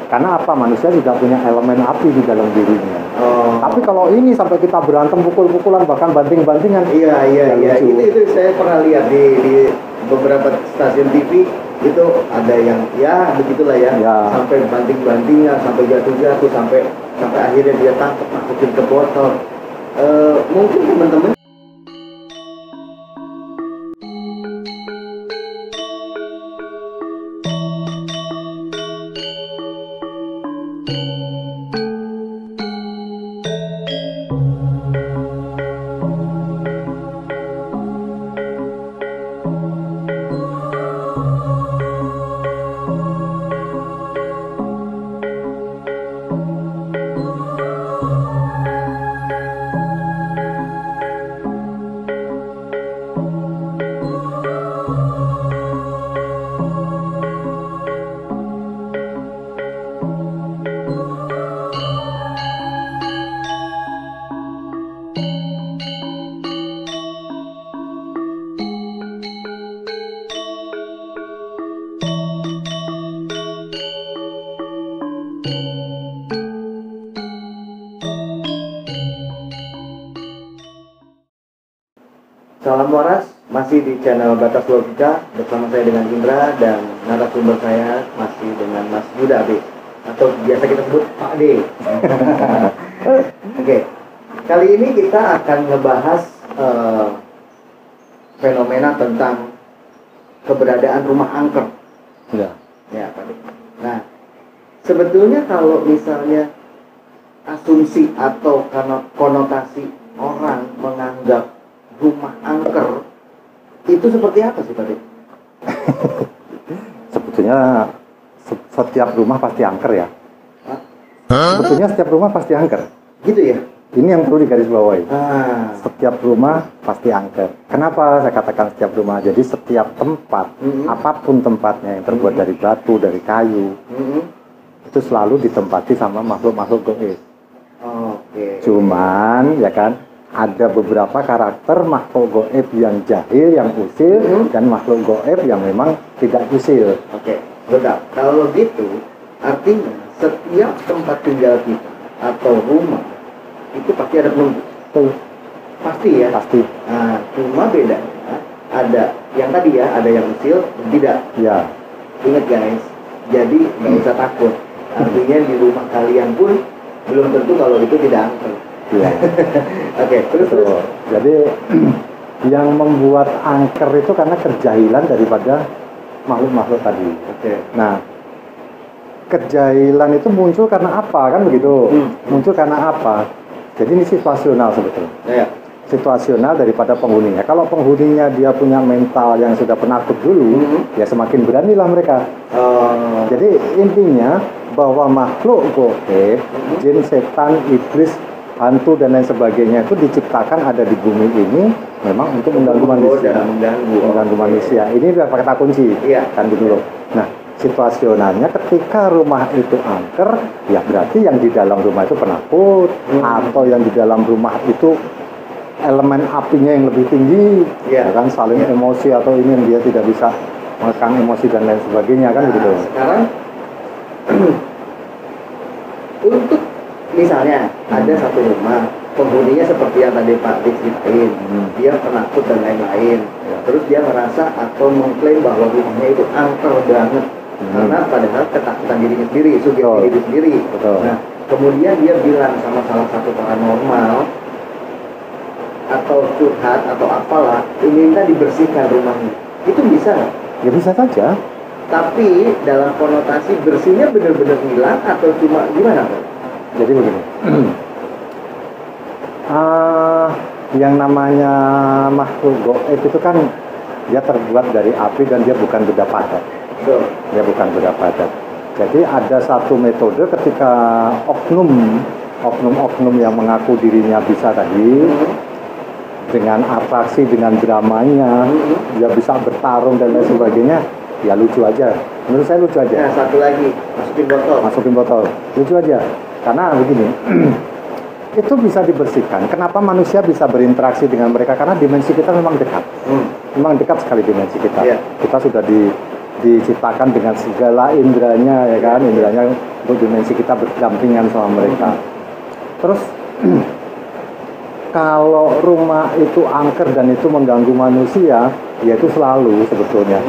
Karena apa? Manusia juga punya elemen api di dalam dirinya. Tapi kalau ini sampai kita berantem, pukul-pukulan, bahkan banting-bantingan. Iya. Itu saya pernah lihat di beberapa stasiun TV itu ada yang ya begitulah ya. Sampai banting-bantingan, sampai jatuh-jatuh, sampai akhirnya dia tangkap masukin ke botol. Mungkin teman-teman Salam waras, masih di channel Batas Logika bersama saya dengan Indra dan narasumber saya masih dengan Mas Yuda B atau biasa kita sebut Pak D. Oke, kali ini kita akan ngebahas fenomena tentang keberadaan rumah angker. Ya Pak D. Nah, sebetulnya kalau misalnya asumsi atau karena konotasi orang menganggap rumah angker itu seperti apa sih Pak D? Sebetulnya setiap rumah pasti angker ya. Sebetulnya setiap rumah pasti angker. Gitu ya? Ini yang perlu digarisbawahi. Setiap rumah pasti angker. Kenapa saya katakan setiap rumah? Jadi setiap tempat, apapun tempatnya yang terbuat dari batu, dari kayu, itu selalu ditempati sama makhluk-makhluk gaib. Cuman ya kan, ada beberapa karakter makhluk goib yang jahil, yang usil, dan makhluk goib yang memang tidak usil. Betul. Kalau gitu, artinya setiap tempat tinggal kita atau rumah itu pasti ada penunggu. Pasti ya. Pasti. Nah, cuma bedanya ada yang tadi ya, ada yang usil, tidak. Ya. Ingat guys, jadi nggak usah takut. Artinya di rumah kalian pun belum tentu kalau itu tidak angker. Ya. Terus. Jadi yang membuat angker itu karena kejahilan daripada makhluk-makhluk tadi. Nah, kejahilan itu muncul karena apa kan begitu? Muncul karena apa? Jadi ini situasional sebetulnya. Situasional daripada penghuninya. Kalau penghuninya dia punya mental yang sudah penakut dulu, ya semakin beranilah mereka. Jadi intinya bahwa makhluk goib, jin, setan, iblis, hantu dan lain sebagainya itu diciptakan ada di bumi ini memang untuk mengganggu manusia. Mengganggu manusia. Ini udah kata kunci. Kan gitu loh. Nah, situasionalnya ketika rumah itu angker, ya berarti yang di dalam rumah itu penakut, atau yang di dalam rumah itu elemen apinya yang lebih tinggi, ya kan, saling emosi atau ini yang dia tidak bisa mengekang emosi dan lain sebagainya kan gitu. Sekarang untuk misalnya ada satu rumah, penghuninya seperti yang tadi Pak Dik ceritain, dia penakut dan lain-lain. Terus dia merasa atau mengklaim bahwa rumahnya itu angker banget, karena padahal ketakutan dirinya sendiri, subjektif diri sendiri. Nah, kemudian dia bilang sama salah satu paranormal atau curhat atau apalah, minta dibersihkan rumahnya. Itu bisa nggak? Ya bisa saja. Tapi dalam konotasi bersihnya benar-benar hilang atau cuma gimana Pak? Jadi begini, yang namanya makhluk goib itu kan dia terbuat dari api dan dia bukan benda padat. Dia bukan benda padat. Jadi ada satu metode ketika oknum yang mengaku dirinya bisa tadi, dengan atraksi, dengan dramanya, dia bisa bertarung dan lain sebagainya, ya lucu aja. Menurut saya lucu aja. Nah, satu lagi, masukin botol. Lucu aja. Karena begini, itu bisa dibersihkan. Kenapa manusia bisa berinteraksi dengan mereka? Karena dimensi kita memang dekat. Memang dekat sekali dimensi kita. Kita sudah diciptakan dengan segala indranya, ya kan? Indranya dimensi kita berdampingan sama mereka. Terus kalau rumah itu angker dan itu mengganggu manusia, ya itu selalu sebetulnya.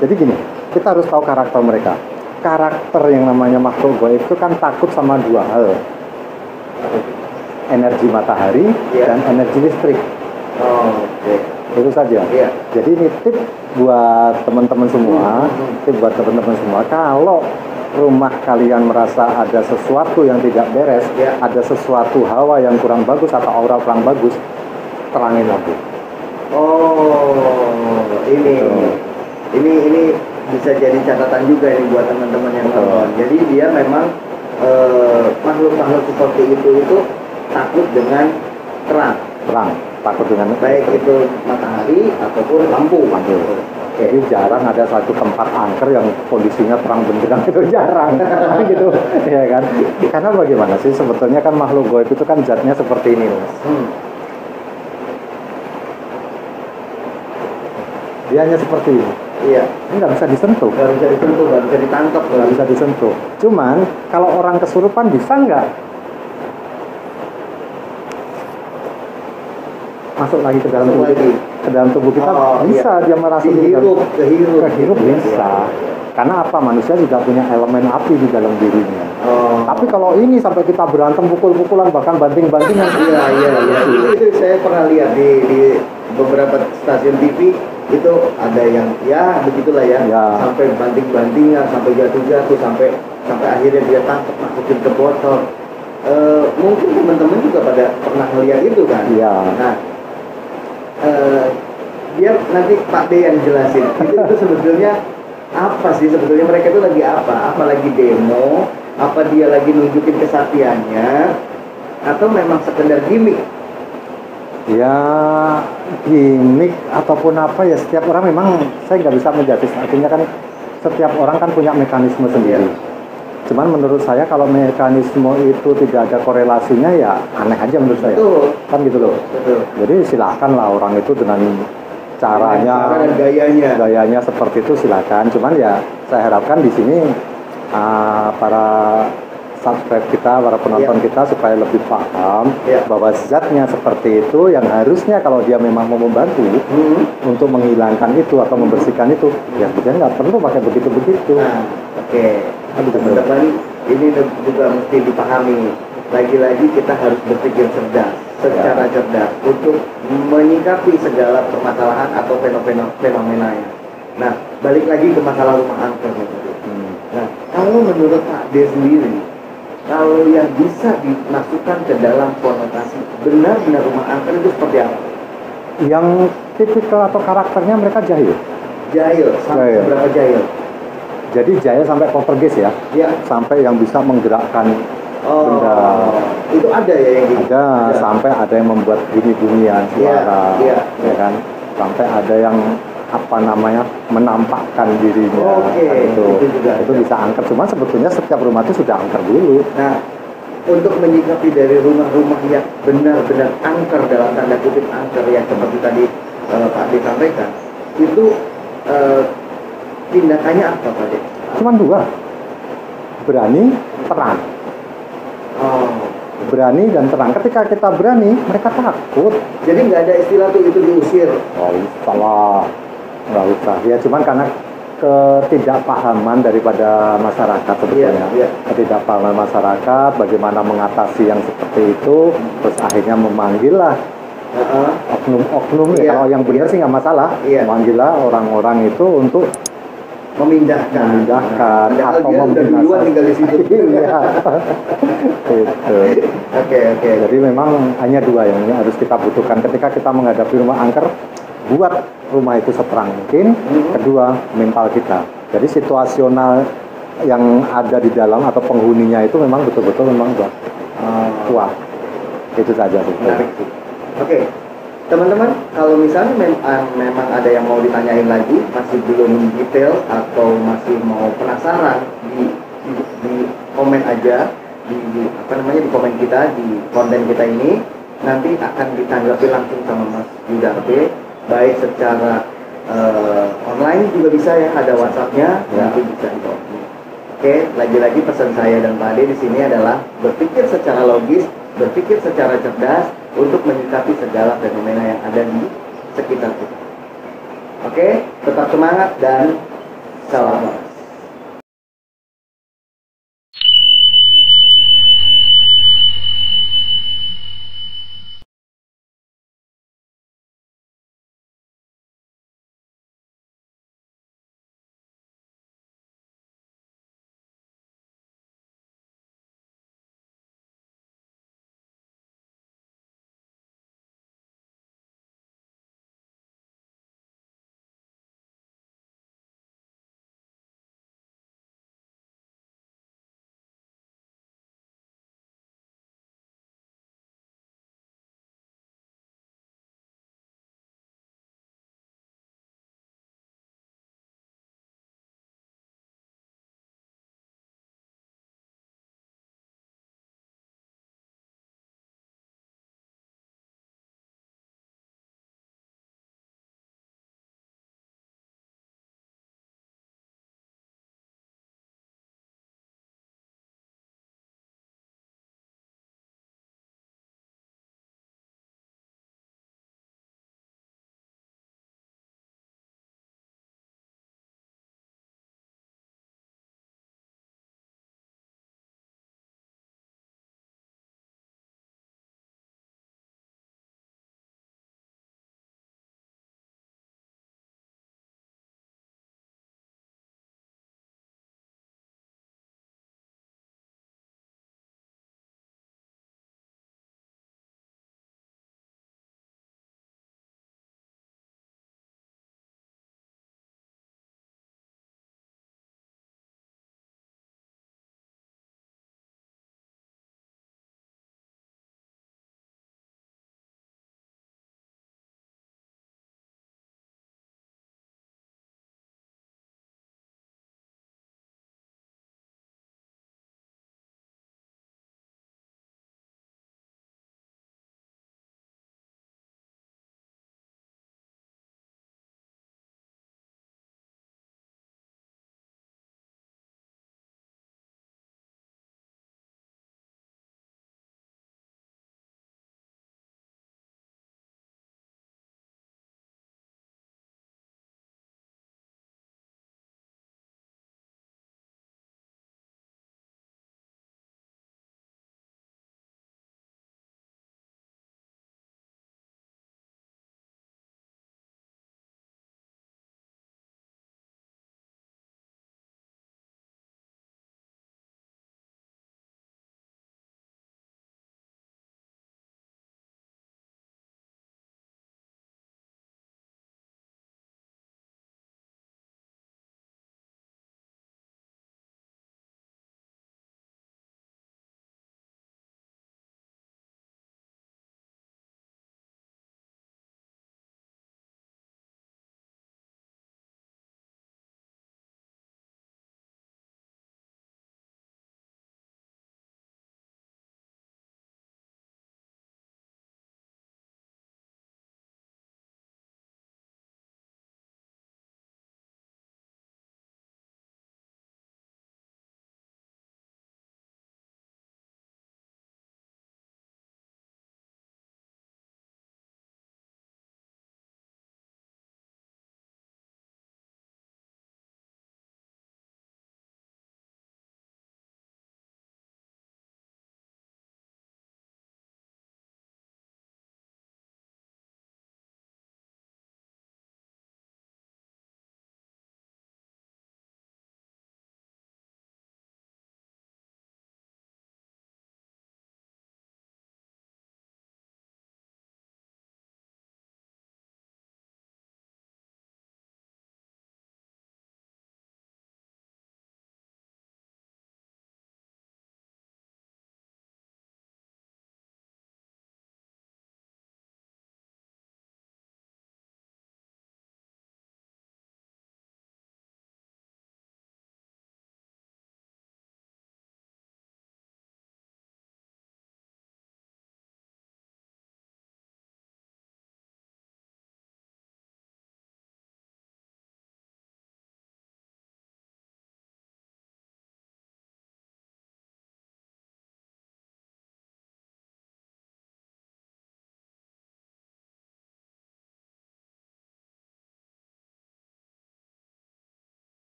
Jadi gini, kita harus tahu karakter mereka. Karakter yang namanya makhluk goib itu kan takut sama dua hal, energi matahari dan energi listrik. Itu saja. Jadi ini tip buat teman-teman semua, kalau rumah kalian merasa ada sesuatu yang tidak beres, ada sesuatu hawa yang kurang bagus atau aura kurang bagus, terangin lagi. Ini bisa jadi catatan juga ini buat teman-teman yang nonton. Jadi dia memang makhluk-makhluk seperti itu takut dengan terang, takut dengan baik itu matahari ataupun lampu. Jadi jarang ada satu tempat angker yang kondisinya terang benderang, itu jarang. Gitu, ya kan? Karena bagaimana sih sebetulnya kan makhluk goib itu kan zatnya seperti ini, Mas. Dia hanya seperti ini. Ini nggak bisa disentuh. Nggak bisa ditangkap. Nggak bisa disentuh. Cuman kalau orang kesurupan bisa nggak masuk lagi ke dalam tubuh kita? Bisa. Dia merasa kehirup bisa. Karena apa? Manusia juga punya elemen api di dalam dirinya. Tapi kalau ini sampai kita berantem pukul-pukulan bahkan banting-bantingan. Itu saya pernah lihat di beberapa stasiun TV, itu ada yang begitulah ya. Sampai banting-bantingan, sampai jatuh-jatuh, sampai akhirnya dia tangkap masukin ke botol. Mungkin teman-teman juga pada pernah melihat itu kan? Nah, biar nanti Pak D yang jelasin itu sebetulnya apa sih, sebetulnya mereka itu lagi apa lagi demo, apa dia lagi nunjukin kesaktiannya, atau memang sekedar gimmick? Ya gimmick ataupun apa ya, setiap orang memang saya nggak bisa menjudge, artinya kan setiap orang kan punya mekanisme sendiri. Cuman menurut saya kalau mekanisme itu tidak ada korelasinya ya aneh aja menurut saya. Kan gitu loh. Jadi silakanlah orang itu dengan caranya, gayanya seperti itu silakan. Cuman ya saya harapkan di sini para subscribe kita, para penonton kita supaya lebih paham bahwa zatnya seperti itu yang harusnya kalau dia memang mau membantu untuk menghilangkan itu atau membersihkan itu, ya dia nggak perlu pakai begitu-begitu. Teman-teman, ini juga mesti dipahami. Lagi-lagi kita harus berpikir secara cerdas untuk menyikapi segala permasalahan atau fenomenanya. Nah, balik lagi ke masalah rumah angker. Nah, kalau menurut Pak D sendiri, kalau yang bisa dimasukkan ke dalam konotasi benar-benar rumah angker itu seperti apa? Yang tipikal atau karakternya mereka jahil. Sampai berapa jahil? Jadi jahil sampai poltergeist ya? Sampai yang bisa menggerakkan benda. Itu ada ya yang gitu? Ada, sampai ada yang membuat bunyi-bunyian suara, ya kan? Sampai ada yang menampakkan dirinya. Itu bisa angker. Cuma sebetulnya setiap rumah itu sudah angker dulu. Nah, untuk menyikapi dari rumah-rumah yang benar-benar angker, dalam tanda kutip angker yang seperti tadi Pak D sampaikan, itu tindakannya apa Pak D? Cuman dua, berani, terang. Berani dan terang. Ketika kita berani, mereka takut. Jadi nggak ada istilah itu diusir. Nggak usah. Ya cuman karena ketidakpahaman daripada masyarakat sebetulnya. Ketidakpahaman masyarakat, bagaimana mengatasi yang seperti itu, terus akhirnya memanggillah oknum-oknum. Kalau yang benar sih nggak masalah. Memanggillah orang-orang itu untuk memindahkan atau membinasakan tinggal di situ. Jadi memang hanya dua yang harus kita butuhkan ketika kita menghadapi rumah angker. Buat rumah itu seterang mungkin. Kedua, mental kita. Jadi situasional yang ada di dalam atau penghuninya itu memang betul-betul memang kuat. Itu saja. Teman-teman, kalau misalnya memang ada yang mau ditanyain lagi, masih belum detail atau masih mau penasaran, di komen aja di komen kita, di konten kita ini, nanti akan ditanggapi langsung sama Mas Yuda B, baik secara online juga bisa ya, ada WhatsApp-nya, nanti bisa di. Oke, lagi-lagi pesan saya dan Pak Ade di sini adalah berpikir secara logis, berpikir secara cerdas untuk menyikapi segala fenomena yang ada di sekitar kita. Oke, tetap semangat dan salam.